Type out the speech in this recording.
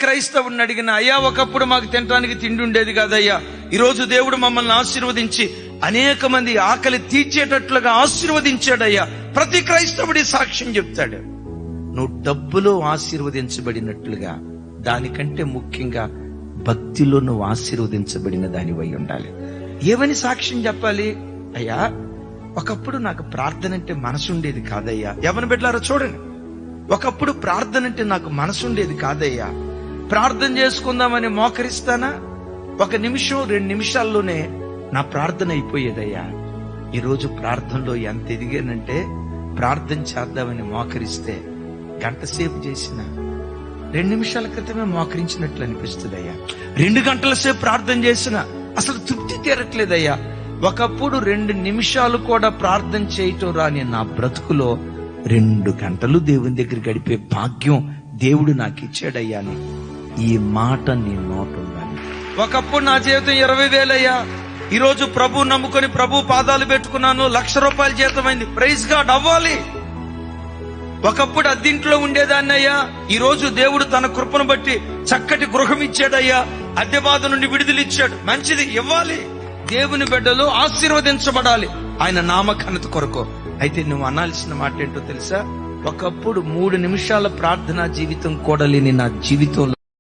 క్రైస్తవుడిని అడిగినా, అయ్యా ఒకప్పుడు మాకు తినడానికి తిండి ఉండేది కాదయ్యా, ఈరోజు దేవుడు మమ్మల్ని ఆశీర్వదించి అనేక మంది ఆకలి తీర్చేటట్లుగా ఆశీర్వదించాడయ్యా. ప్రతి క్రైస్తవుడి సాక్ష్యం చెప్తాడు. నువ్వు డబ్బులో ఆశీర్వదించబడినట్లుగా, దానికంటే ముఖ్యంగా భక్తిలో నువ్వు ఆశీర్వదించబడిన దానివై ఉండాలి. ఏమని సాక్ష్యం చెప్పాలి? అయ్యా ఒకప్పుడు నాకు ప్రార్థన అంటే మనసు ఉండేది కాదయ్యా. ఎవరిని పెట్టారో చూడండి. ఒకప్పుడు ప్రార్థన అంటే నాకు మనసు ఉండేది కాదయ్యా. ప్రార్థన చేసుకుందామని మోకరిస్తానా, 1 నిమిషం 2 నిమిషాల్లోనే నా ప్రార్థన అయిపోయేదయ్యా. ఈరోజు ప్రార్థనలో ఎంత ఎదిగానంటే, ప్రార్థన చేద్దామని మోకరిస్తే గంట సేపు చేసిన 2 నిమిషాల క్రితమే మోకరించినట్లు అనిపిస్తుంది అయ్యా. 2 గంటల సేపు ప్రార్థన చేసిన అసలు తృప్తి తీరట్లేదయ్యా. ఒకప్పుడు 2 నిమిషాలు కూడా ప్రార్థన చేయటం రాని నా బ్రతుకులో 2 గంటలు దేవుని దగ్గర గడిపే భాగ్యం దేవుడు నాకు ఇచ్చాడయ్యా అని ఈ మాట నీ నోట ఉండాలి. ఒకప్పుడు నా జీవితం 20,000 అయ్యా. ఈరోజు ప్రభు నమ్ముకొని ప్రభు పాదాలు పెట్టుకున్నాను, 1,00,000 రూపాయల జీతమైంది. ప్రైజ్ గాడ్ అవ్వాలి. ఒకప్పుడు అద్దెంట్లో ఉండేదాన్ని అయ్యా, ఈరోజు దేవుడు తన కృపను బట్టి చక్కటి గృహం ఇచ్చాడయ్యా. అద్దె బాధ నుండి విడుదలిచ్చాడు. మంచిది, ఇవ్వాలి. దేవుని బిడ్డలు ఆశీర్వదించబడాలి ఆయన నామఘనత కొరకు. అయితే నువ్వు అనాల్సిన మాట ఏంటో తెలుసా? ఒకప్పుడు 3 నిమిషాల ప్రార్థనా జీవితం కూడా లేని నా జీవితంలో